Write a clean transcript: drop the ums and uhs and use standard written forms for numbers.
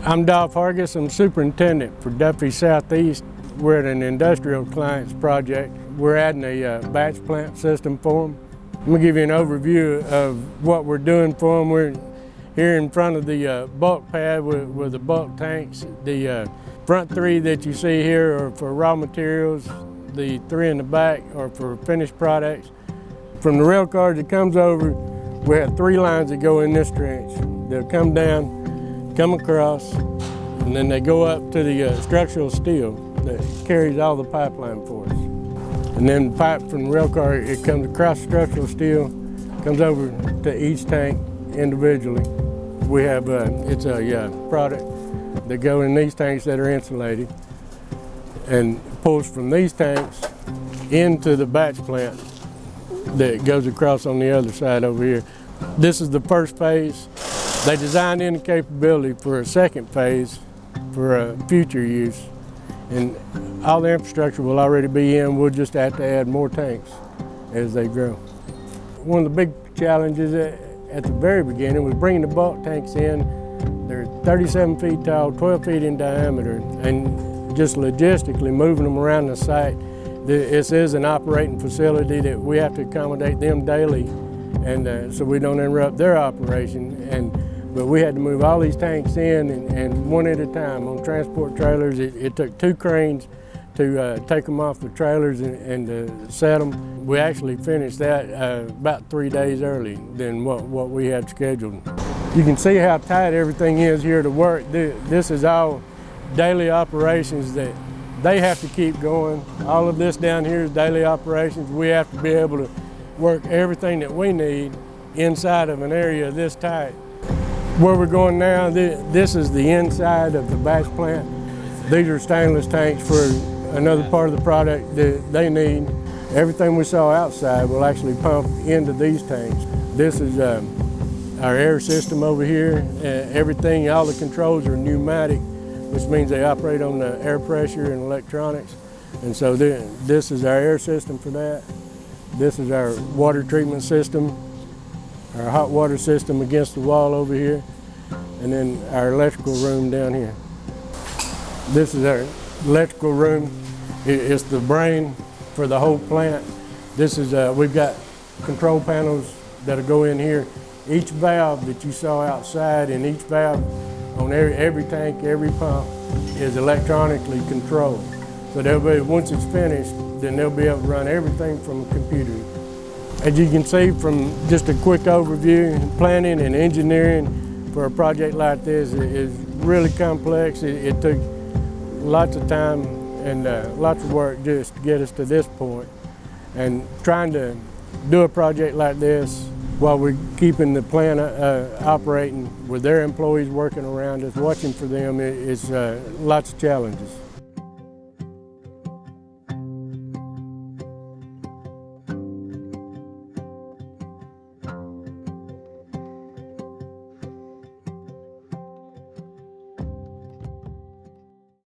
I'm Dolph Hargis. I'm superintendent for Duffey Southeast. We're at an industrial client's project. We're adding a batch plant system for them. I'm going to give you an overview of what we're doing for them. We're here in front of the bulk pad with the bulk tanks. The front three that you see here are for raw materials. The three in the back are for finished products. From the rail car that comes over, we have three lines that go in this trench. They'll come down, come across, and then they go up to the structural steel that carries all the pipeline for us. And then the pipe from the rail car, it comes across structural steel, comes over to each tank individually. We have, it's a product that go in these tanks that are insulated and pulls from these tanks into the batch plant that goes across on the other side over here. This is the first phase. They designed in the capability for a second phase for future use. And all the infrastructure will already be in. We'll just have to add more tanks as they grow. One of the big challenges at the very beginning was bringing the bulk tanks in. They're 37 feet tall, 12 feet in diameter, and just logistically moving them around the site. This is an operating facility that we have to accommodate them daily, and so we don't interrupt their operation. But we had to move all these tanks in and one at a time on transport trailers. It took two cranes to take them off the trailers and to set them. We actually finished that about 3 days early than what we had scheduled. You can see how tight everything is here to work. This is all daily operations that they have to keep going. All of this down here is daily operations. We have to be able to work everything that we need inside of an area this tight. Where we're going now, this is the inside of the batch plant. These are stainless tanks for another part of the product that they need. Everything we saw outside will actually pump into these tanks. This is our air system over here. Everything, all the controls are pneumatic, which means they operate on the air pressure and electronics. And so this is our air system for that. This is our water treatment system, our hot water system against the wall over here, and then our electrical room down here. This is our electrical room. It's the brain for the whole plant. This is, we've got control panels that'll go in here. Each valve that you saw outside and each valve on every tank, every pump is electronically controlled. So they'll be, once it's finished, then they'll be able to run everything from a computer. As you can see from just a quick overview, planning and engineering for a project like this is really complex. It took lots of time and lots of work just to get us to this point. And trying to do a project like this while we're keeping the plant operating with their employees working around us, watching for them, is lots of challenges.